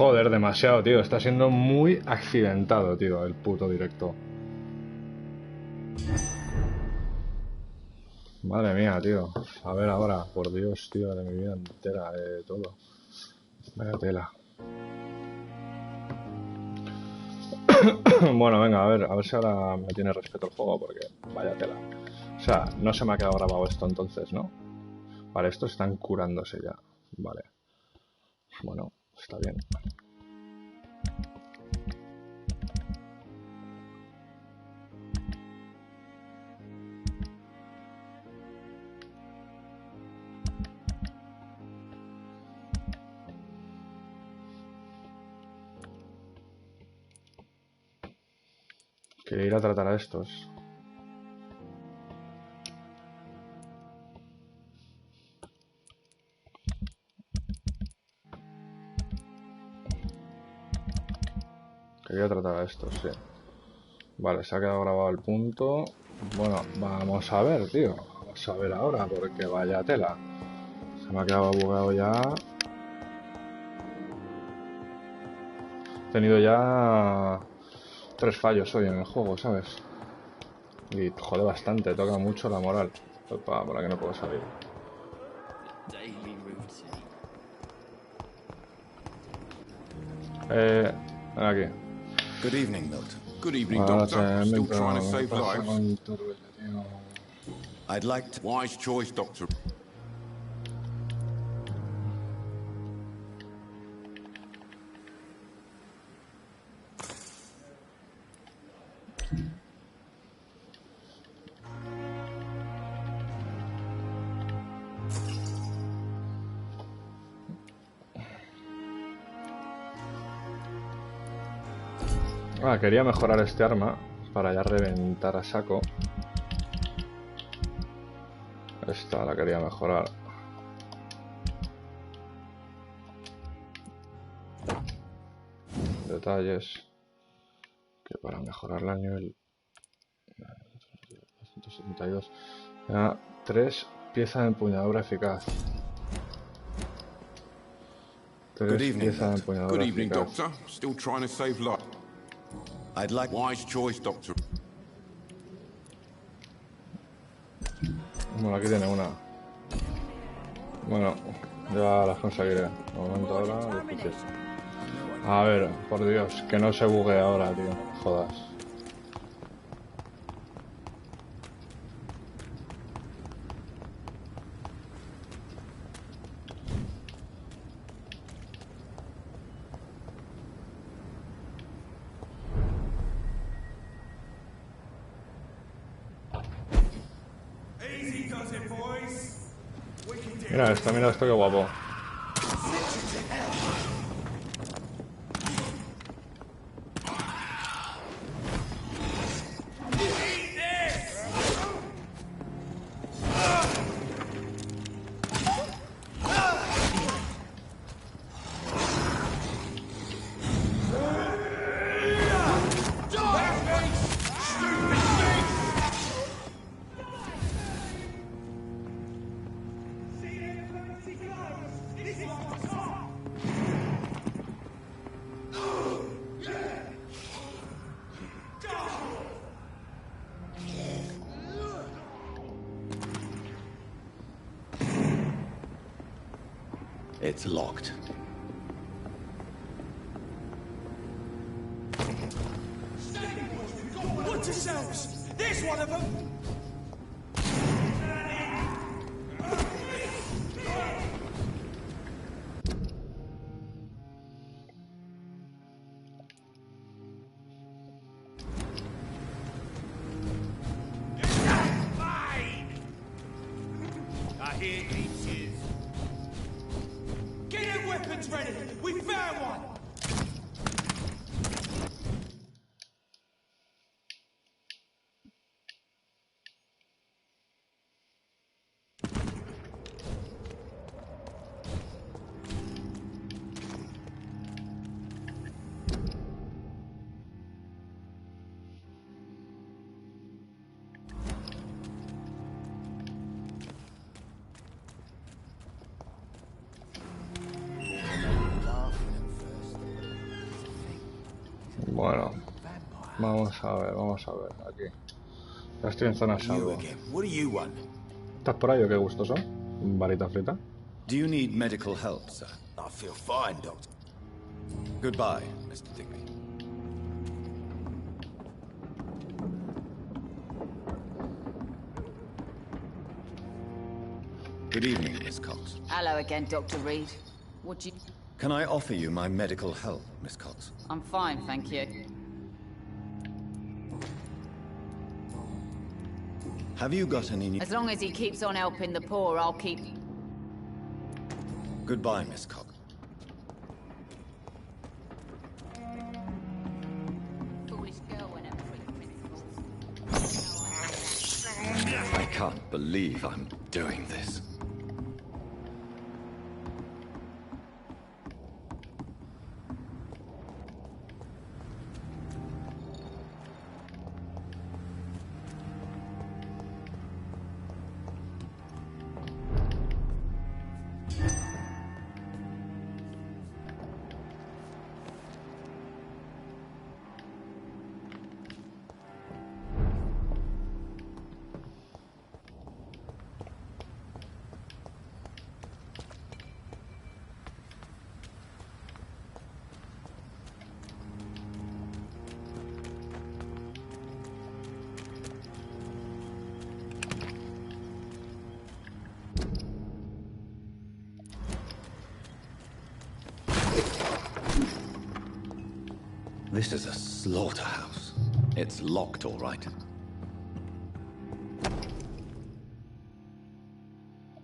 Joder, demasiado, tío. Está siendo muy accidentado, tío, el puto directo. Madre mía, tío. A ver ahora, por Dios, tío, de mi vida entera, de todo. Vaya tela. Bueno, venga, a ver si ahora me tiene respeto el juego, porque vaya tela. O sea, no se me ha quedado grabado esto entonces, ¿no? Vale, estos están curándose ya. Vale. Bueno, está bien. Quería ir a tratar a estos. Quería tratar a estos, sí. Vale, se ha quedado grabado el punto. Bueno, vamos a ver, tío. Vamos a ver ahora, porque vaya tela. Se me ha quedado bugado ya. He tenido ya 3 fallos hoy en el juego, ¿sabes? Y jode bastante, toca mucho la moral. Para que no puedo salir. Ven aquí. Good evening, Milton. Good evening, Doctor. Still trying to save lives. I'd like to... Wise choice, Doctor. Quería mejorar este arma para ya reventar a saco. Esta la quería mejorar. Detalles. Que para mejorarla a nivel 172. 3 piezas de empuñadura eficaz. 3 piezas de empuñadura Good evening, eficaz. Doctor. Still trying to save lives. I'd like... Wise choice, Doctor. Bueno, aquí tiene una. Bueno, ya las conseguiré. De momento ahora difícil. A ver, por Dios, que no se bugue ahora, tío. Jodas. Mira esto, qué guapo. It's locked. Watch yourselves! There's one of them! I hear inches. Get your weapons ready! We found one! Bueno, vamos a ver, aquí. Ya estoy en zona salvo. What do you want? ¿Estás por ahí o qué gustoso? Varita frita. Do you need medical help, sir? I feel fine, Doctor. Goodbye, Mr. Digby. Good evening, Miss Cox. Hello again, Dr. Reed. Would you... Can I offer you my medical help, Miss Cox? I'm fine, thank you. Have you got any new... As long as he keeps on helping the poor, I'll keep... Goodbye, Miss Cox. Foolish girl whenever principles. I can't believe I'm doing this. This is a slaughterhouse. It's locked, all right.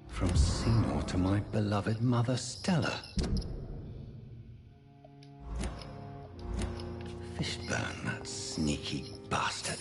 From Seymour to my beloved mother, Stella. Fishburne, that sneaky bastard.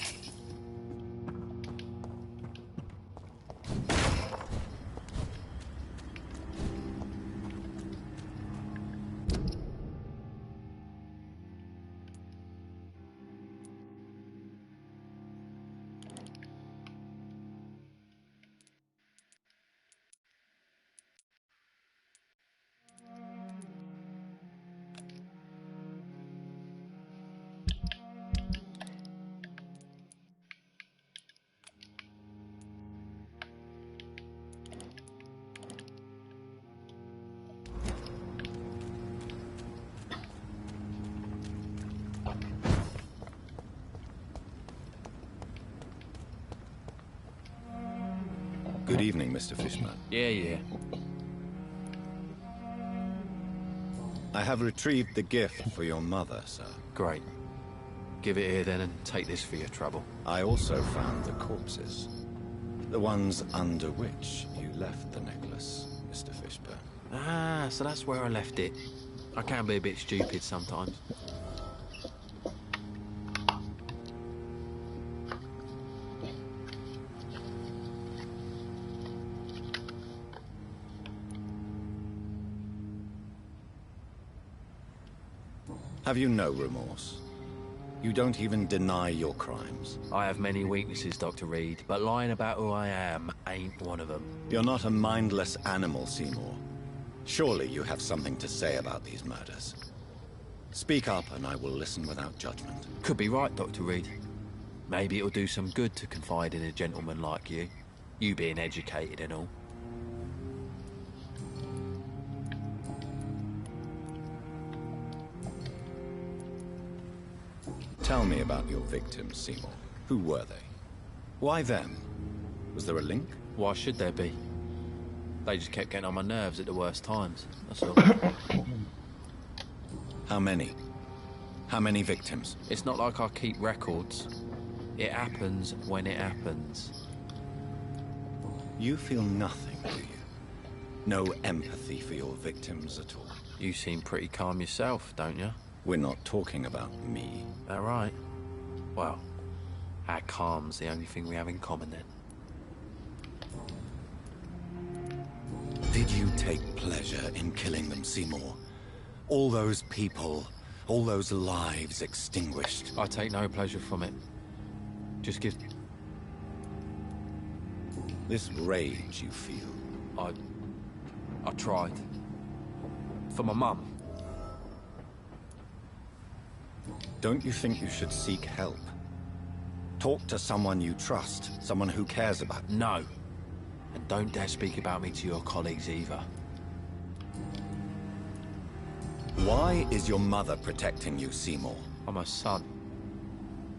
Good evening, Mr. Fishman. Yeah. I have retrieved the gift for your mother, sir. Great. Give it here then and take this for your trouble. I also found the corpses. The ones under which you left the necklace, Mr. Fishburne. Ah, so that's where I left it. I can be a bit stupid sometimes. Have you no remorse? You don't even deny your crimes. I have many weaknesses, Dr. Reed, but lying about who I am ain't one of them. You're not a mindless animal, Seymour. Surely you have something to say about these murders. Speak up and I will listen without judgment. Could be right, Dr. Reed. Maybe it'll do some good to confide in a gentleman like you. You being educated and all. Tell me about your victims, Seymour. Who were they? Why them? Was there a link? Why should there be? They just kept getting on my nerves at the worst times, that's all. How many? How many victims? It's not like I keep records. It happens when it happens. You feel nothing, do you? No empathy for your victims at all? You seem pretty calm yourself, don't you? We're not talking about me. That right? Well, our calm's the only thing we have in common then. Did you take pleasure in killing them, Seymour? All those people, all those lives extinguished. I take no pleasure from it. Just give... This rage you feel. I tried. For my mum. Don't you think you should seek help? Talk to someone you trust, someone who cares about you. No. And don't dare speak about me to your colleagues either. Why is your mother protecting you, Seymour? I'm her son.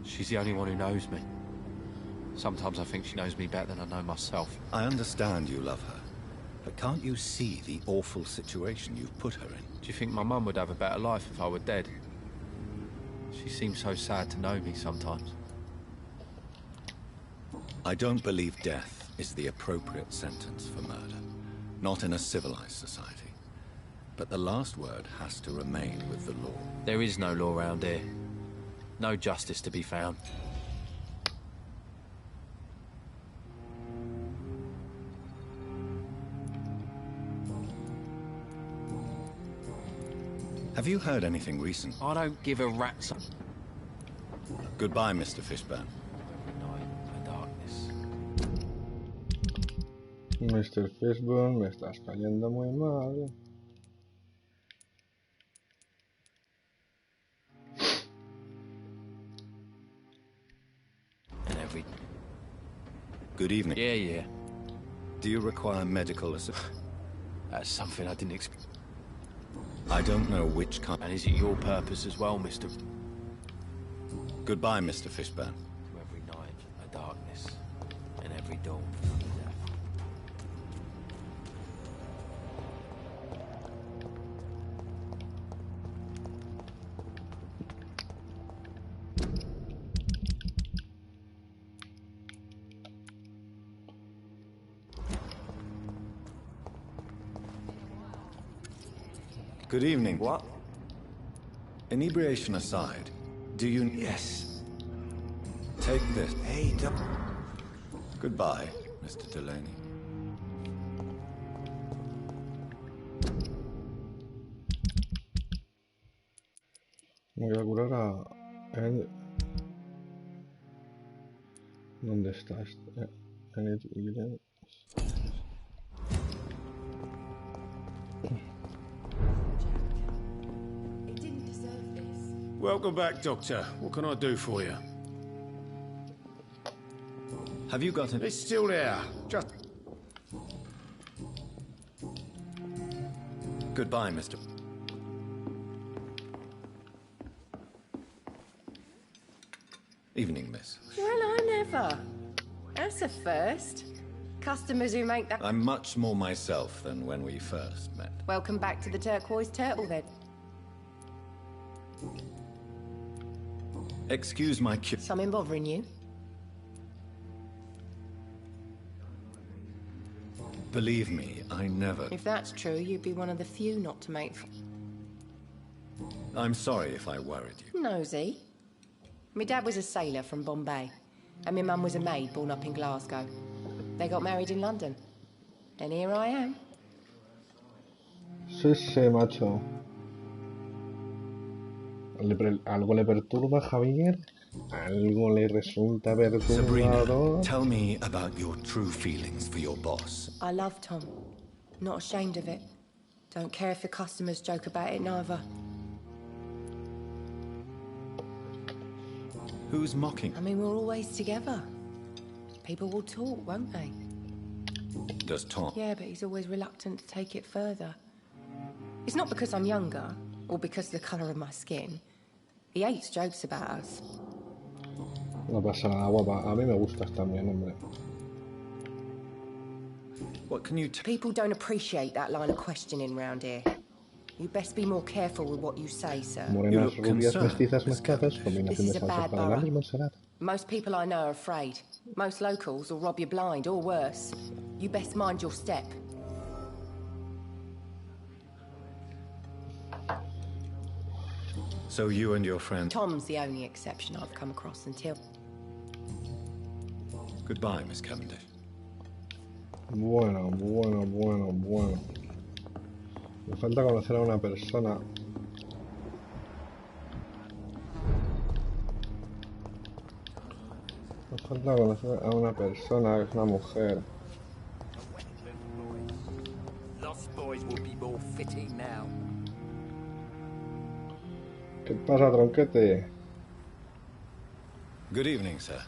She's the only one who knows me. Sometimes I think she knows me better than I know myself. I understand you love her, but can't you see the awful situation you've put her in? Do you think my mum would have a better life if I were dead? She seems so sad to know me sometimes. I don't believe death is the appropriate sentence for murder. Not in a civilized society. But the last word has to remain with the law. There is no law around here. No justice to be found. Have you heard anything recent? I don't give a rat's... Goodbye, Mr. Fishburne. Night and darkness. Mr. Fishburne, me estás cayendo muy mal. And every... Good evening. Yeah. Do you require medical assistance? That's something I didn't expect. I don't know which kind. And is it your purpose as well, Mr... Goodbye, Mr. Fishburne. To every night a darkness, and every dawn a death. Good evening. What? Inebriation aside, do you... Yes. Take this. Hey, Goodbye, Mr. Delaney. Me voy a curar a él. ¿Dónde está este? Welcome back, Doctor. What can I do for you? Have you got an... It's still there. Just... Goodbye, Mr. Evening, miss. Well, I never. That's a first. Customers who make that... I'm much more myself than when we first met. Welcome back to the Turquoise Turtle, then. Excuse my Something bothering you? Believe me, I never... If that's true, you'd be one of the few not to make... I'm sorry if I worried you. Nosy. My dad was a sailor from Bombay, and my mum was a maid born up in Glasgow. They got married in London. And here I am. Sí, macho. ¿Algo le perturba, Javier? ¿Algo le resulta Sabrina, perturbador? tell me about your true feelings for your boss. I love Tom. Not ashamed of it. Don't care if the customers joke about it, neither. Who's mocking? I mean, we're always together. People will talk, won't they? Does Tom? Yeah, but he's always reluctant to take it further. It's not because I'm younger, or because of the colour of my skin. He hates jokes about us. No pasa nada, guapa. A mí me gustas también, hombre. What can you People don't appreciate that line of questioning round here. You best be more careful with what you say, sir. Morenas, rubias, mestizas, mezcladas, combinación This de is a salsa bad para borough. grandes Montserrat. Most people I know are afraid. Most locals will rob you blind, or worse. You best mind your step. So you and your friend... Tom's the only exception I've come across until... Goodbye, Miss Cavendish. Bueno. Me falta conocer a una persona. Me falta conocer a una persona que es una mujer. Lost boys will be more fitting now. ¿Qué pasa, tronquete? Good evening, sir.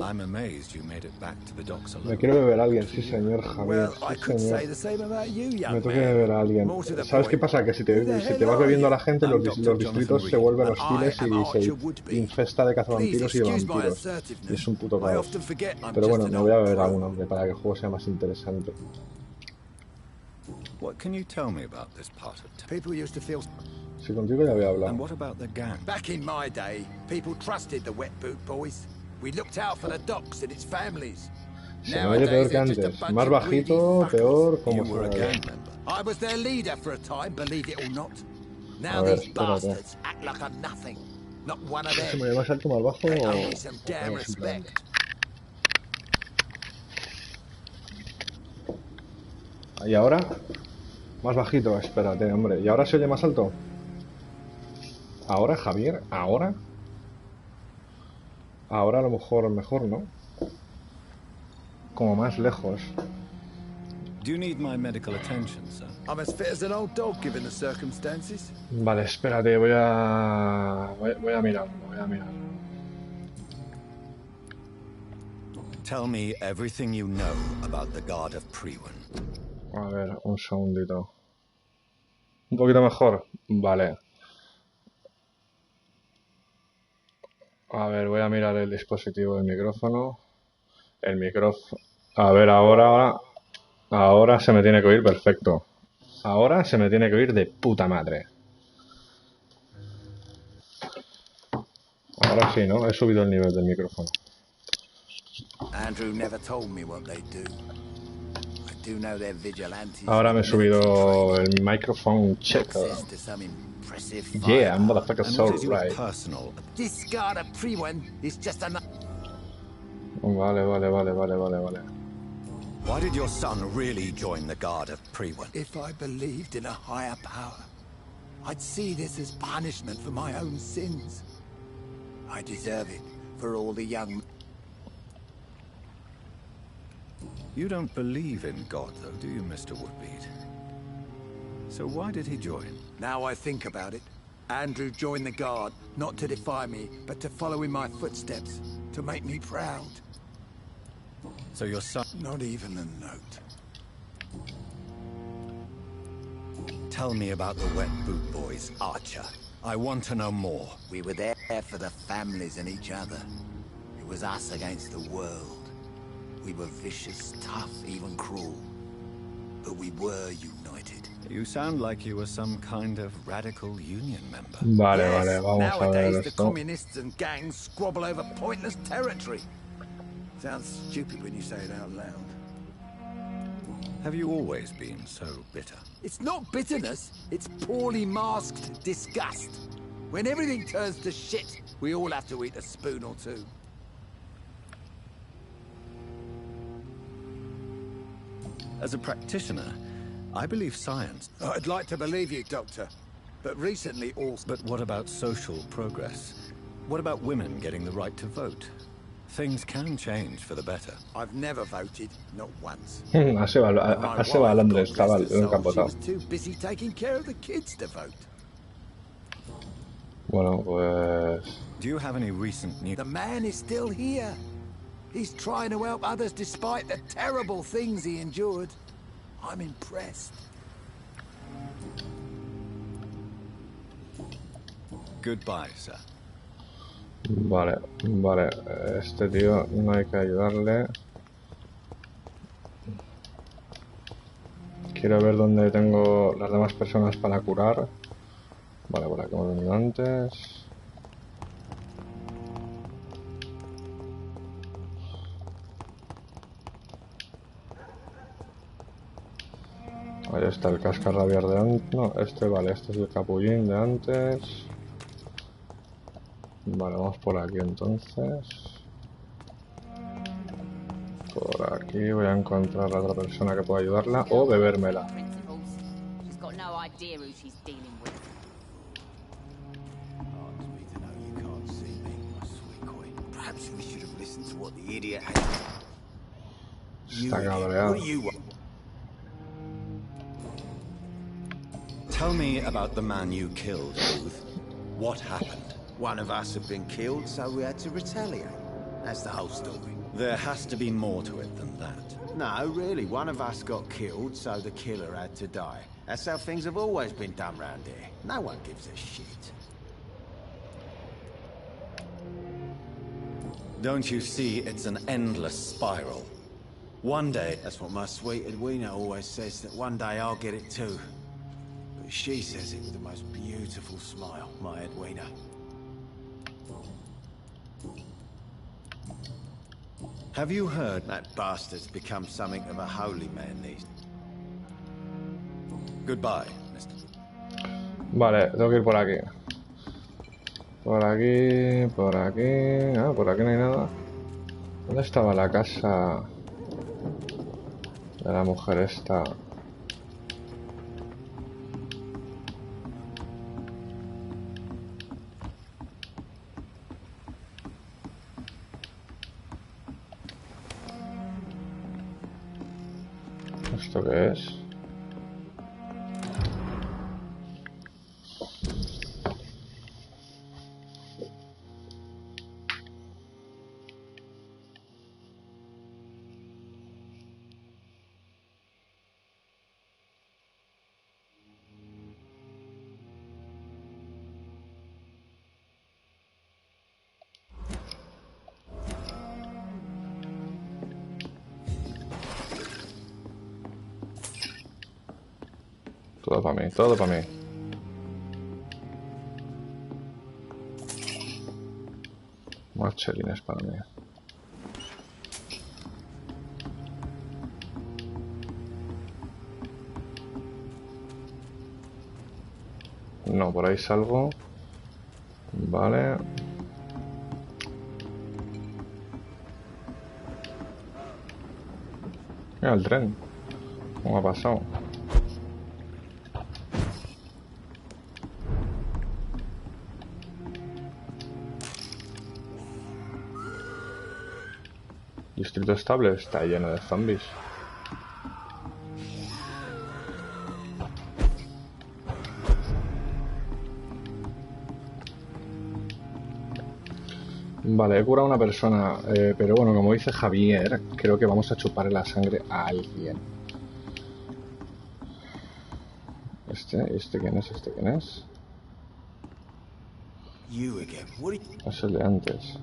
I'm amazed you made it back to the docks alone. Me quiero beber a alguien, sí señor, Javier, Well, sí I could señor. say the same about you, young Me toca man. beber a alguien. More to the ¿Sabes qué point, pasa? Que si te who the vas hell bebiendo a are la gente, I'm los Dr. distritos Jonathan se vuelven And I hostiles am y Archer se Woodby. infesta de cazavampiros Please y de excuse my vampiros. assertiveness. Y es un puto I caos. often forget I'm Pero just bueno, an me voy a old beber a pro. uno, hombre, para que el juego sea más interesante. What can you tell me about this part of town? People used to feel... Si contigo ya había And hablado. what about the gang? Back in my day, people trusted the wet boot boys. We looked out for the docks and its families. Se me oye peor que antes. Más bajito, peor, como You were a suena. gang member. I was their leader for a time, believe it or not. Now A ver, these espérate. bastards act like I'm nothing. Not one of ¿Se them. me oye más alto, más bajo They o...? owe me some damn o simplemente? respect. ¿Y ahora? Más bajito, espérate, hombre. ¿Y ahora se oye más alto? ¿Ahora, Javier? ¿Ahora? Ahora a lo mejor mejor, ¿no? Como más lejos. Do you need my medical attention, sir? I'm as fit as an old dog given the circumstances. Vale, espérate, voy a mirar, voy a mirar. Tell me everything you know about the Guard of Priwen. A ver, un segundito. ¿Un poquito mejor? Vale. A ver, voy a mirar el dispositivo del micrófono. El micrófono... A ver, ahora se me tiene que oír perfecto. Ahora se me tiene que oír de puta madre. Ahora sí, ¿no? He subido el nivel del micrófono. Andrew never told me what they do. I do know they're vigilantes. Ahora me he subido el microphone checker. Access to some impressive Yeah, firepower. motherfucker, And so what is your right. personal... This guard of Priwen is just another... Vale. Why did your son really join the Guard of Priwen? If I believed in a higher power, I'd see this as punishment for my own sins. I deserve it for all the young... You don't believe in God, though, do you, Mr. Woodbead? So why did he join? Now I think about it, Andrew joined the guard, not to defy me, but to follow in my footsteps, to make me proud. So your son... Not even a note. Tell me about the Wet Boot Boys, Archer. I want to know more. We were there for the families and each other. It was us against the world. We were vicious, tough, even cruel. But we were united. You sound like you were some kind of radical union member. Vale, Yes, vamos a ver nowadays the esto. communists and gangs squabble over pointless territory. Sounds stupid when you say it out loud. Have you always been so bitter? It's not bitterness, it's poorly masked disgust. When everything turns to shit, we all have to eat a spoon or two. As a practitioner, I believe science. I'd like to believe you, Doctor. But recently also... But what about social progress? What about women getting the right to vote? Things can change for the better. I've never voted, not once. Así va a Londres, chaval, en un She capotado. was too busy taking care of the kids to vote. Bueno, pues... Do you have any recent news? The man is still here. He's trying to help others despite the terrible things he endured. I'm impressed. Goodbye, sir. Vale. Este tío no hay que ayudarle. Quiero ver dónde tengo las demás personas para curar. Vale, por aquí hemos venido antes. Ahí está el cascarrabiar de antes. No, vale, este es el capullín de antes. Vale, vamos por aquí entonces. Por aquí voy a encontrar a otra persona que pueda ayudarla o bebérmela. She's got no idea who she's dealing with. Perhaps we should have listened to what the idiot had. Está cabreado. Tell me about the man you killed, Ruth. What happened? One of us had been killed, so we had to retaliate. That's the whole story. There has to be more to it than that. No, really, one of us got killed, so the killer had to die. That's how things have always been done round here. No one gives a shit. Don't you see it's an endless spiral? One day... That's what my sweet Edwina always says, that one day I'll get it too. But she says it with the most beautiful smile, my Edwina. Have you heard? That bastard's become something of a holy man these. Goodbye, Mr. Vale, tengo que ir por aquí. Por aquí, por aquí... Ah, por aquí no hay nada. ¿Dónde estaba la casa de la mujer esta? ¿Esto qué es? Todo para mí, todo para mí. Más chelines para mí. No, por ahí salgo. Vale. Mira el tren. ¿Cómo ha pasado? Distrito estable está lleno de zombies. Vale, he curado a una persona, pero bueno, como dice Javier, creo que vamos a chuparle la sangre a alguien. ¿Este quién es? ¿Este quién es? Es el de antes.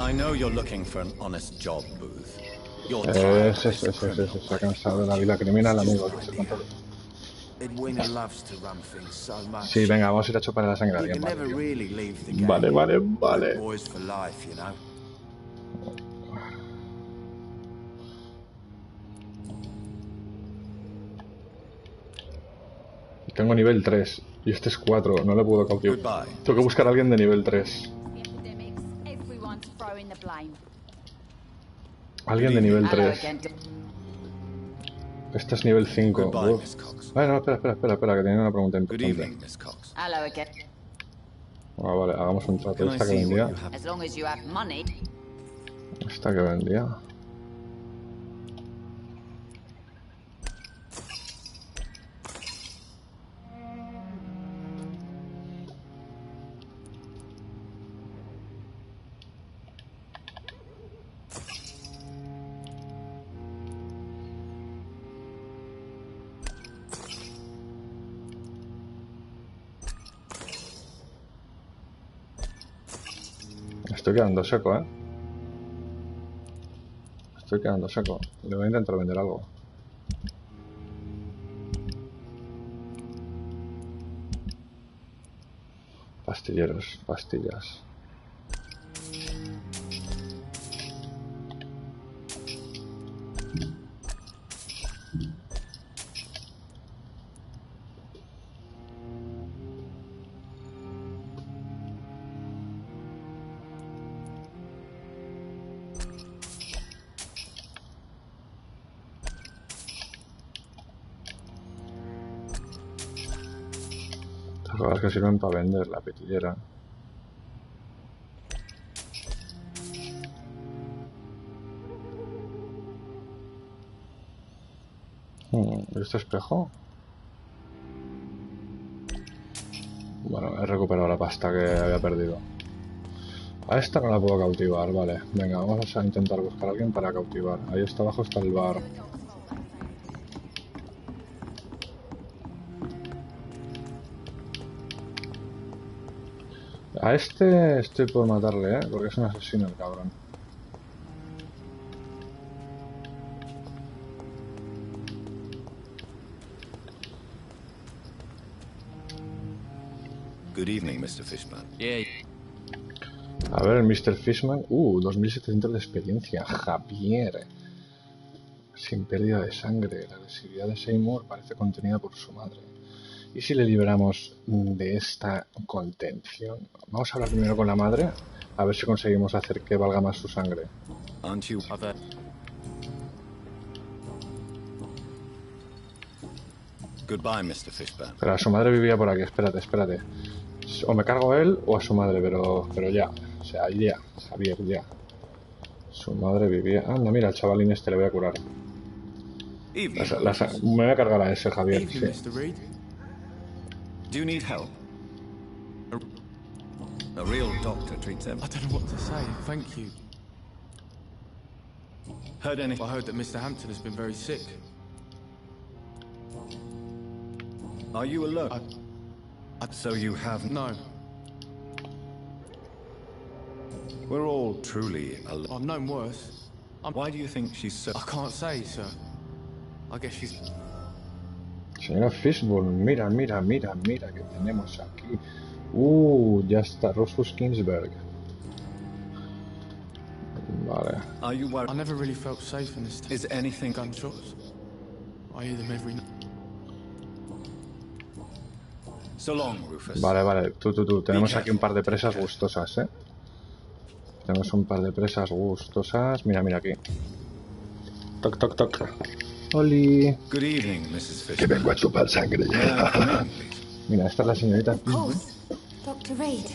I know you're looking for an honest job, Booth. Se ha cansado de la vida criminal, amigo. Sí, venga, vamos a ir a chupar la sangre a alguien. Vale, vale, vale. Tengo nivel 3 y este es 4, no le puedo cautivar. Tengo que buscar a alguien de nivel 3. Alguien de nivel 3. Este es nivel 5. Vale, no, espera, que tenía una pregunta importante. Ah, vale, hagamos un trato. ¿Esta que vendía? ¿Esta que vendía? Estoy quedando seco, ¿eh? Estoy quedando seco. Le voy a intentar vender algo. Pastilleros, pastillas. Las que sirven para vender la petillera. ¿Este espejo? Bueno, he recuperado la pasta que había perdido. A esta no la puedo cautivar, vale. Venga, vamos a intentar buscar a alguien para cautivar. Ahí está abajo está el bar. A este estoy por matarle, porque es un asesino el cabrón. Good evening, Mr. Fishman. Yeah. A ver, el Mr. Fishman. 2700 de experiencia. Javier. Sin pérdida de sangre. La agresividad de Seymour parece contenida por su madre. ¿Y si le liberamos de esta contención? Vamos a hablar primero con la madre. A ver si conseguimos hacer que valga más su sangre. Aren't you? Goodbye, Mr. Fishburne. Pero a su madre vivía por aquí. Espérate, espérate. O me cargo a él o a su madre, pero ya. O sea, ya. Javier, ya. Su madre vivía... Anda, mira, el chavalín este le voy a curar. Me voy a cargar a ese, Javier. Sí. Do you need help? A real doctor treats them. I don't know what to say. Thank you. Heard anything? I heard that Mr. Hampton has been very sick. Are you alone? So you have... No. We're all truly alone. I've known worse. Why do you think she's so... I can't say, sir. I guess she's... Señora Fishburne, mira, mira, mira, mira que tenemos aquí. Ya está, Rufus Kingsberg. Vale. Are you worried? I never really felt safe in this town. Is anything... Gunshots. I hear them every night. So long, Rufus. Vale, vale, tú. Tenemos aquí un par de presas gustosas, Tenemos un par de presas gustosas. Mira, mira aquí. Toc, toc, toc. Oli. Good evening, Mrs. Fishburne. Que vengo a chupar sangre. Mira, esta es la señorita. Dr. Reed.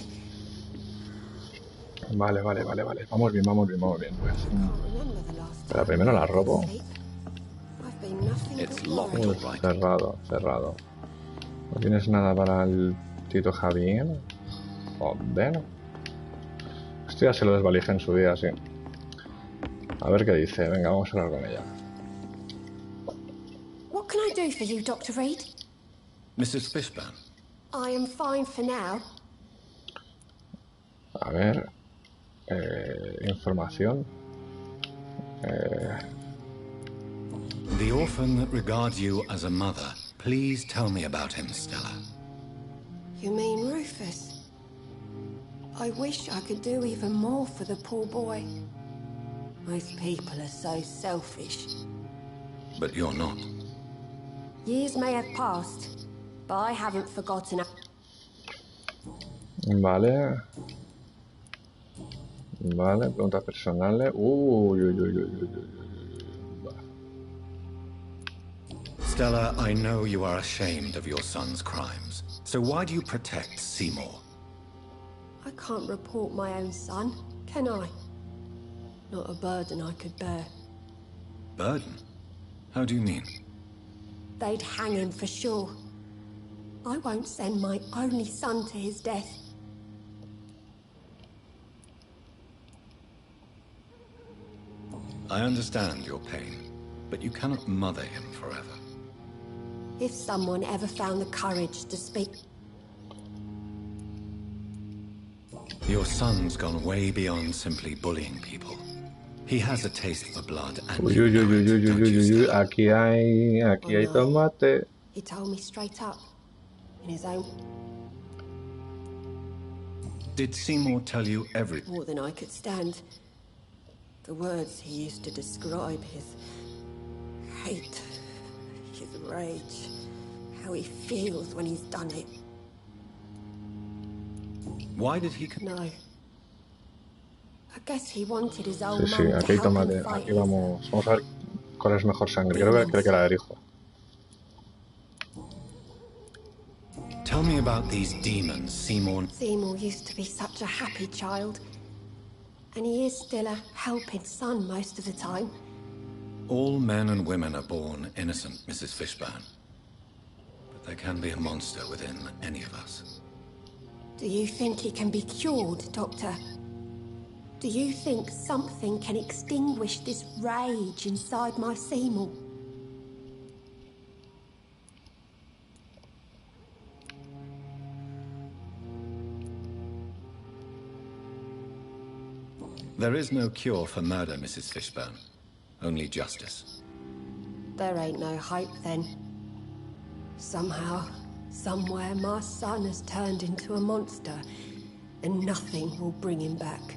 Vale. Vamos bien. Pues. Pero primero la robo. Cerrado. ¿No tienes nada para el Tito Javier? Joder. Esto ya se lo desvalijé en su día, sí. A ver qué dice. Venga, vamos a hablar con ella. What can I do for you, Dr. Reed? Mrs. Fishburne. I am fine for now. A ver. Información. The orphan that regards you as a mother. Please tell me about him, Stella. You mean Rufus? I wish I could do even more for the poor boy. Most people are so selfish. But you're not. Years may have passed, but I haven't forgotten. Vale, preguntas personales. Stella, I know you are ashamed of your son's crimes. So why do you protect Seymour? I can't report my own son, can I? Not a burden I could bear. Burden? How do you mean? They'd hang him for sure. I won't send my only son to his death. I understand your pain, but you cannot mother him forever. If someone ever found the courage to speak... Your son's gone way beyond simply bullying people. He has a taste for blood and... Aquí hay tomate. He told me straight up, in his own... Did Seymour tell you everything? More than I could stand. The words he used to describe his hate, his rage, how he feels when he's done it. Why did he... No. I guess he wanted his old Sí, aquí hay tomate. Aquí vamos. Vamos a ver cuál es mejor sangre. Creo que la del hijo. Tell me about these demons, Seymour. Seymour used to be such a happy child. And he is still a helping son most of the time. All men and women are born innocent, Mrs. Fishburne. But there can be a monster within any of us. Do you think he can be cured, Doctor? Do you think something can extinguish this rage inside my Seymour? There is no cure for murder, Mrs. Fishburne. Only justice. There ain't no hope then. Somehow, somewhere, my son has turned into a monster, and nothing will bring him back.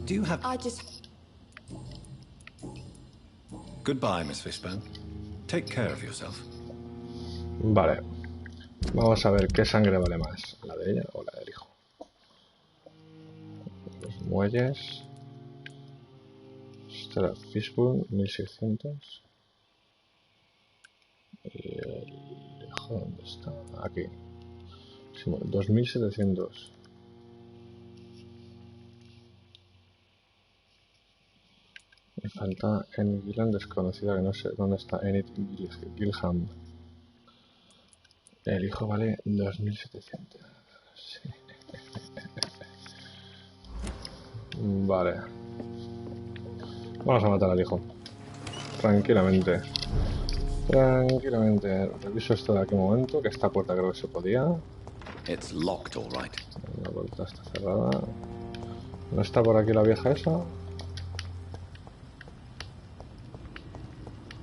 Do you have... I just... Goodbye, Miss Fishburne. Take care of yourself. Vale. Vamos a ver qué sangre vale más, la de ella o la del hijo. Los muelles. Esta era Fishburne, 1600. Y el hijo, ¿dónde está? Aquí. Sí, 2700. Me falta Enid Gilliam, desconocida, que no sé dónde está Enid Gilliam. El hijo vale 2700. Sí. Vale. Vamos a matar al hijo. Tranquilamente. Tranquilamente. Reviso esto de aquí un momento, que esta puerta creo que se podía. It's locked, all right. La puerta está cerrada. ¿No está por aquí la vieja esa?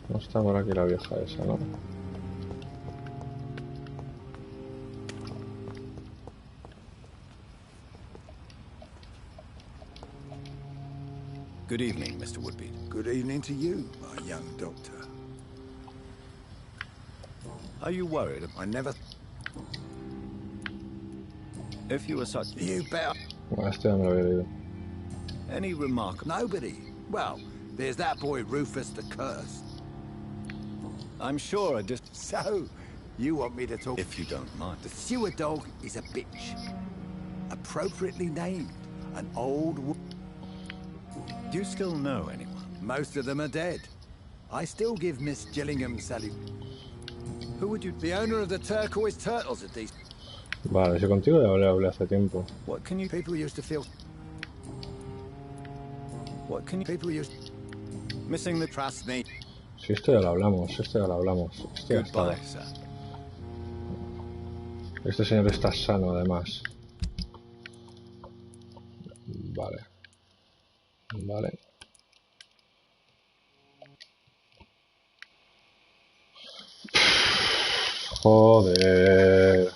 No está por aquí la vieja esa, ¿no? Good evening, Mr. Woodby. Good evening to you, my young doctor. Are you worried? I never... If you were such... You better... Bueno, este ya me lo había leído. Any remark... Nobody. Well, there's that boy Rufus the Cursed. I'm sure I just... So, you want me to talk... If you don't mind. The sewer dog is a bitch. Appropriately named. An old... Do you still know anyone? Most of them are dead. I still give Miss Gillingham salute. Who would you... The owner of the turquoise turtles at these... Vale, si contigo ya hablé hace tiempo. What can you... People used to feel... What can you... People used... Missing the... Trust me. Si esto ya lo hablamos, esto ya lo hablamos. Esto ya estaba. Goodbye, sir. Este señor está sano, además. Vale. Vale. Joder.